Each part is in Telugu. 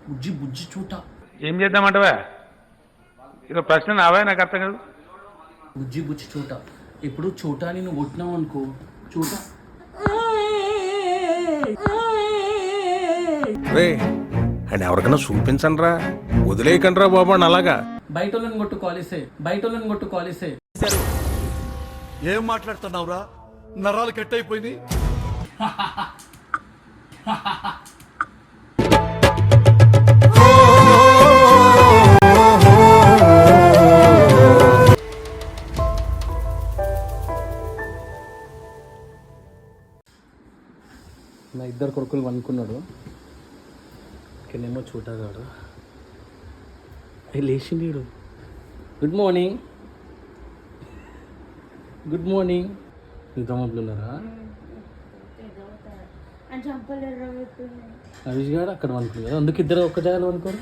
బుజ్జి బుజ్జి చూట. ఏం చేద్దామంటవా? ఇదో ప్రశ్న నావా, నాకు అర్థం కాదు. బుజ్జి బుజ్జి చూట. ఇప్పుడు చోటాని నువ్వు కొట్టినావు అనుకో, చూట రే అండ్ ఎవరికైనా చూపించండి రా, వదిలేయకండి రా బాబు అని అలాగా. బయట వాళ్ళని కొట్టు కాలేసే, బయట వాళ్ళని కొట్టు కాలేసే. ఏం మాట్లాడుతున్నావురా? నరాలు కట్ అయిపోయింది. నా ఇద్దరు కొడుకులు అనుకున్నాడు, ఇక్కడేమో చూటగాడు లేచిండు. Good morning, good morning. నిజామాబాద్లో ఉన్నారా? హరీష్ గారు అక్కడ అనుకున్నారు కదా, అందుకు ఇద్దరు ఒక్క జాగాలో అనుకోరు.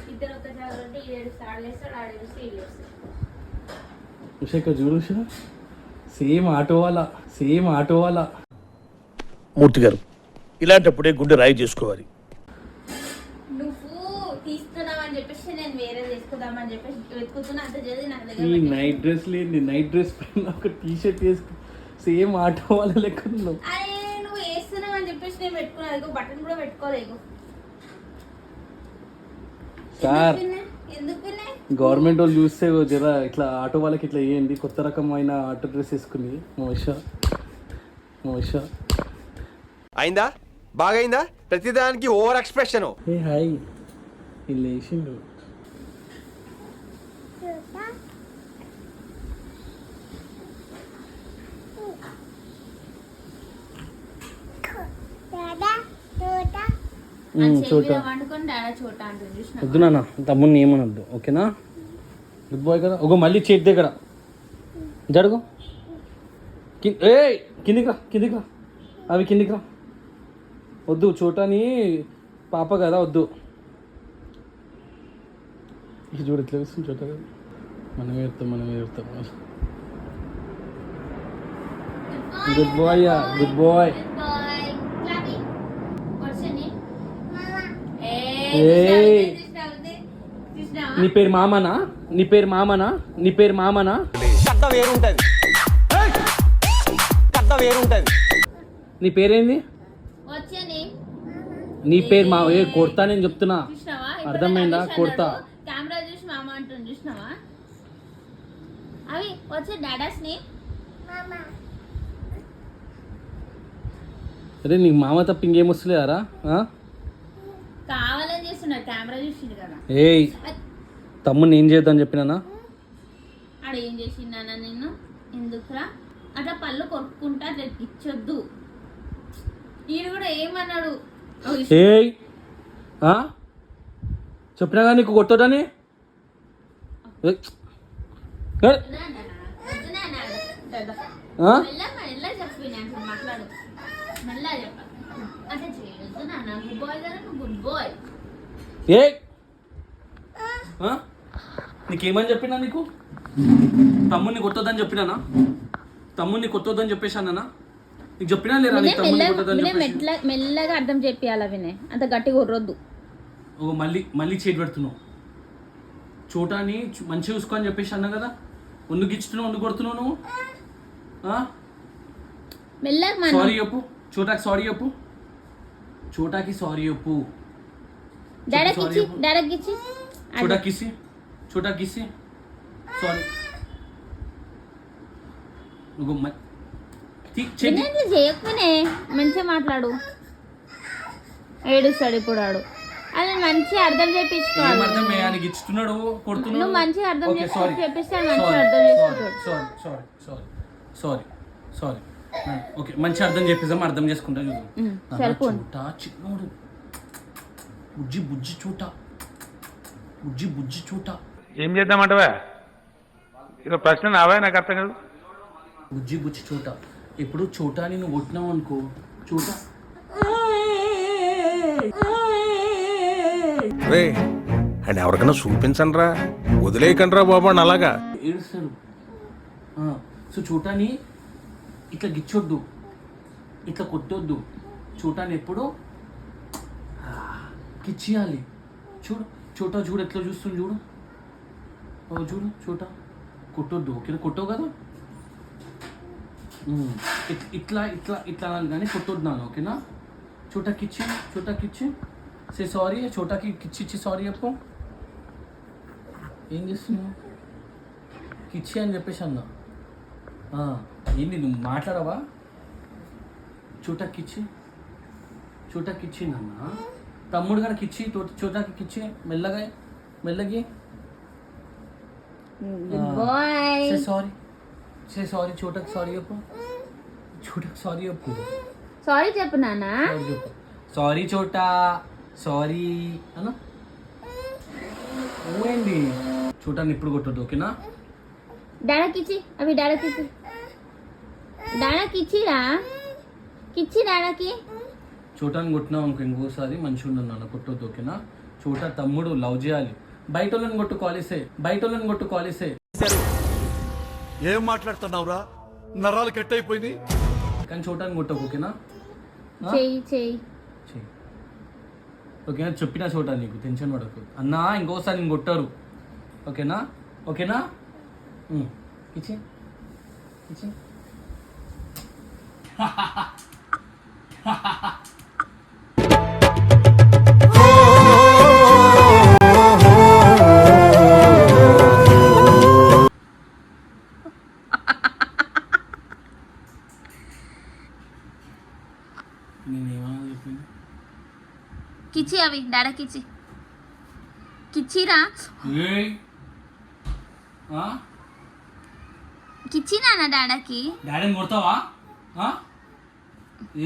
ఉషా ఇక్కడ చూడు, ఉషా సేమ్ ఆటో వాళ్ళ, సేమ్ ఆటో వాళ్ళ. మూర్తి గారు, ఇలాంటప్పుడే గుండె రాయి చేసుకోవాలి. ఈ నైట్ డ్రెస్ లేని, నైట్ డ్రెస్ పైన ఒక టీ షర్ట్ వేసుకు సేమ్ ఆటో వాళ్ళ లెక్క ఉన్నావు. సార్ గవర్నమెంట్ వాళ్ళు చూస్తే జరా ఇట్లా ఆటో వాళ్ళకి ఇట్లా వేయండి, కొత్త రకమైన ఆటో డ్రెస్ వేసుకుని. మోషా అయిందా? బాగైందా? ప్రతిదానికి ఓవర్ ఎక్స్ప్రెషన్. ఏ హాయ్, వీళ్ళు వేసిండు. వద్దు నాన్న, తమ్ముడిని ఏమనొద్దు, ఓకేనా? గుడ్ బాయ్ కదా. ఒక మళ్ళీ చేతి దగ్గర జరుగు. ఏ కిందికి రా, కిందికి రా, అవి కిందికి రా. వద్దు, చోటాని పాప కదా, వద్దు. ఇది చూడు ఎట్లా వేస్తుంది చోట కదా. మనమే ఎడతాం. Good boy, good boy. నీ పేరు మామనా? నీ పేరు మామనా? నీ పేరు మామనా? కథ వేరుంటది, కథ వేరుంటది. నీ పేరేంది? నీ పేరు మా ఏ కొడతా, నేను చెప్తున్నా, అర్థమైందా? కొడతా. కెమెరా చూసి మామ అంటుంది, చూసినావా? అవి వచ్చే డాడాస్ ని. అరే నీకు మామ తప్ప ఇంకేం వస్తలేరా? కావాలని చేస్తున్నారు, కెమెరా చూసిండు కదా. ఏయ్ తమ్ముని ఏం చేద్దామని చెప్పినానా? ఆడ ఏం చేసిందా నిన్ను? ఎందుకురా అట్లా పళ్ళు కొట్టుకుంటా అట్లా ఇచ్చొద్దు. ఈయన కూడా ఏమన్నాడు? ఏయ్ చెప్పినా కానీ నీకు కొట్టదని. మాట్లాడు మెల్లగా చెప్పాలి. అంటే చేయొద్దు నాన్న, గుడ్ బాయ్ కదా, గుడ్ బాయ్. ఏ నీకేమని చెప్పినా? నీకు తమ్ముడిని కొట్టొద్దని చెప్పినానా? తమ్ముడిని కొట్టొద్దని చెప్పేశానా? నీకు చెప్పినా లేదా? మెల్లగా అర్థం చెప్పాలి. వినే అంత గట్టిగా కొర్రొద్దు. ఓ మళ్ళీ చేతి పెడుతున్నావు. చోటాని మంచిగా చూసుకో అని చెప్పేసి అన్నా కదా. ఎందుకు ఇచ్చుతున్నావు, ఎందుకు కొడుతున్నావు నువ్వు? మెల్లగా సారీ చెప్పు చోటాకి, సారీ చెప్పు చోటాకి, సారీ చెప్పు. చోటాకిసి సారీ. చేయకపోయినా మంచిగా మాట్లాడు. ఏడుస్తాడు ఇప్పుడు ఆడు. అది మంచిగా అర్థం చేపించుకోవాలి. నువ్వు మంచిగా అర్థం చేపిస్తే మంచిగా అర్థం చేసుకుంటాడు. సారీ ఓకే, మంచి అర్థం చెప్పేసాం, అర్థం చేసుకుంటా. చూద్దాం చిన్నోడు. బుజ్జి బుజ్జి చూట, బుజ్జి బుజ్జి చూట. ఏం చేద్దామంటవా? ఇదో ప్రశ్న నావా, నాకు అర్థం కాదు. బుజ్జి బుజ్జి చూట. ఇప్పుడు చోటాని నువ్వు కొట్టినావు అనుకో, చూట రే అండ్ ఎవరికైనా చూపించండి రా, వదిలేయకండి రా బాబు అని అలాగా. ఏడుస్తాడు. సో చోటాని ఇట్లా గిచ్చొద్దు, ఇట్లా కొట్టొద్దు. చూటాన్ని ఎప్పుడు గిచ్చేయాలి. చూడు చోటా చూడు ఎట్లా చూస్తుంది చూడు. ఓ చూడు చోటా కొట్టొద్దు ఓకేనా, కొట్టవు కదా. ఇట్లా ఇట్లా ఇట్లా అనాలి కానీ కొట్టొద్దు నాన్న ఓకేనా. చోటాకి ఇచ్చి సే సారీ, చోటాకి ఇచ్చి సారీ చెప్పు. ఏం చేస్తున్నావు? కిచ్చి అని చెప్పేసి అన్నా. ఏంది నువ్వు మాట్లాడవా? చోటాకి నాన్న. తమ్ముడు గారికి ఇచ్చి చోటాకి ఇచ్చి మెల్లగి బాయ్. సే సారీ చోటాకి సారీ చెప్పు. సారీ చెప్పు నాన్న. సారీ చోటా సారీ అన్నా. ఏంటి చోటాన్ని ఇప్పుడు కొట్టద్దు ఓకేనా. డాడాకిచ్చి అవి డాడాకిచ్చిరా కిచ్చి డాడాకి. చోటాన్ని కొట్టినావు అనుకో ఇంకోసారి మంచిగా ఉండదు నాన్న, కొట్టొద్దు ఓకేనా. చోటా తమ్ముడు లవ్ చేయాలి. బయట వాళ్ళని కొట్టు కాలేసే. ఏం మాట్లాడుతున్నావురా? నరాలు కట్ అయిపోయింది. కానీ చోటాన్ని కొట్టకు ఓకేనా. చెయ్యి ఓకేనా, చెప్పిన చోటా నీకు టెన్షన్ పడకు అన్నా. ఇంకోసారి నేను కొట్టారు ఓకేనా. ఇచ్చి నేనేమన్నా చెప్పింది? కిచ్చి అవి డాడా కిచ్చిరా. కిచ్చి నాన్న డాడాకి. డాడీని కొడతావా?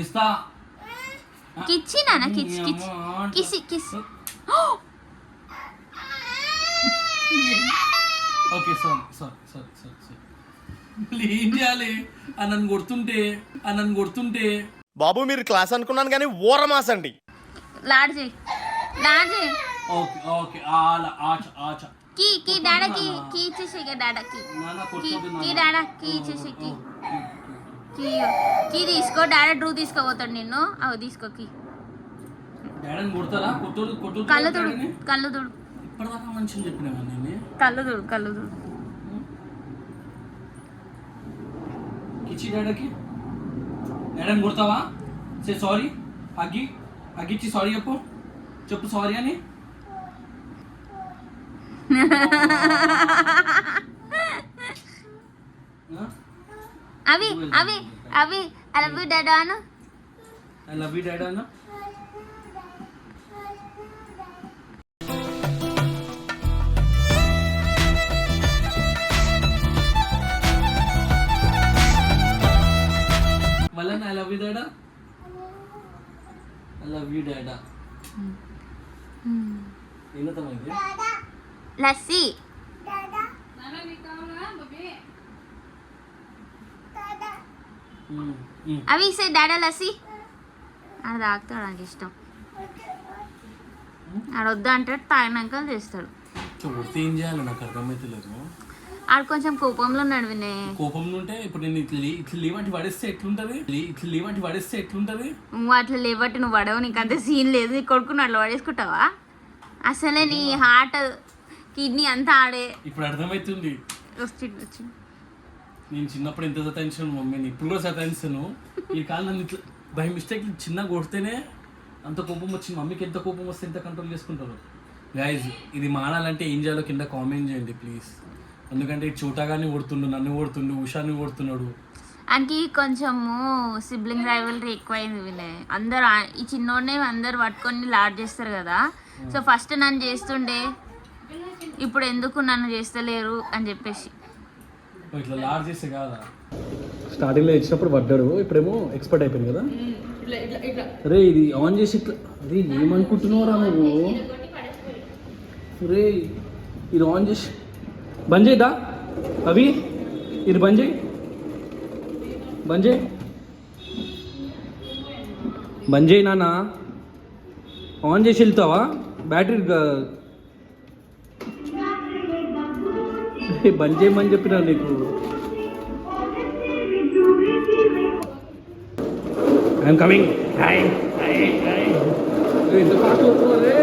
ఇస్తా. కిచ్చి నాన్న కిసి. ఓకే సారీ ఏం చేయాలి? నన్ను కొడుతుంటే బాబు మీరు క్లాస్ అనుకున్నాను కానీ ఓరమాసండి. లాడ్ చేయి. ఓకే ఆల ఆచ की डाड़ा की इच्छे के डाड़ा की डाड़ा की इच्छे की తీసుకో డాడా డ్రూ తీసుకోపోతాడు నిన్ను. అవి తీసుకో కీ. డాడీని కొడతారా? కొట్టు కళ్ళు తుడు ఇప్పటిదాకా మంచిగా చెప్పినావా నేను? కళ్ళు తుడు కిచ్చి డాడీని కొడతావా? Say sorry. అగ్గిచ్చి సారీ చెప్పు సారీ అని. అవి ఐ లవ్ యూ డాడా అను. మళ్ళీ ఐ లవ్ యూ డాడా. ఏంటమైంది? లస్సీ అవి ఇస్తే డాడా లస్సీ ఆడ తాగుతాడు. నాకు ఇష్టం. ఆడ వద్దా అంటే తాగినాక చేస్తాడు. ఏం చేయాలి నాకు అర్థమైతలేదు. ఆడ కొంచెం కోపంలో ఉన్నాడు వినయ్. కోపంలో ఉంటే ఇప్పుడు నేను ఇట్లా లేవంటి పడేస్తే ఎట్లుంటది? నువ్వు అట్లా లేవట్టి నువ్వు పడవు. నీకు అంత సీన్ లేదు. నీ కొడుకుని అట్లా పడేసుకుంటావా? అసలే నీ హార్ట్ కిడ్నీ అంతా ఆడే. ఇప్పుడు అర్థమవుతుంది. వచ్చి నేను చిన్నప్పుడు ఎంత సతాయించాను మమ్మీని, ఇప్పుడు కూడా సతాయిస్తాను. ఈ కాలం నన్ను ఇట్లా బై మిస్టేక్ చిన్న కొడితేనే అంత కోపం వచ్చింది. మమ్మీకి ఎంత కోపం వస్తే ఎంత కంట్రోల్ చేసుకుంటారు. గైజ్ ఇది మానాలంటే ఏం చేయాలో కింద కామెంట్ చేయండి ప్లీజ్. ఎందుకంటే చోటాగాని కొడుతుండు, నన్ను కొడుతుండు, ఉషాని కొడుతున్నాడు. ఆయనకి కొంచెము సిబ్లింగ్ రైవల్రీ ఎక్కువైంది వినయ్. అందరు ఈ చిన్నోడనే అందరు పట్టుకొని లాడ్ చేస్తారు కదా. సో ఫస్ట్ నన్ను చేస్తుండే, ఇప్పుడు ఎందుకు నన్ను చేస్తలేరు అని చెప్పేసి ఇట్లా లాడ్ చేస్తే కాదా. స్టార్టింగ్లో ఇచ్చినప్పుడు పడ్డాడు, ఇప్పుడేమో ఎక్స్పర్ట్ అయిపోయింది కదా. రే ఇది ఆన్ చేసి ఇట్లా, అరే ఏమనుకుంటున్నావురా నువ్వు? రే ఇది ఆన్ చేసి బంద్ చేయదా అవి? ఇది బంద్ చేయి నాన్న. ఆన్ చేసి వెళ్తావా? బ్యాటరీ బంద్ చేయమని చెప్పినా నీకు. I'm coming. ఎంత ఫాస్ట్ అవుతున్నా రే.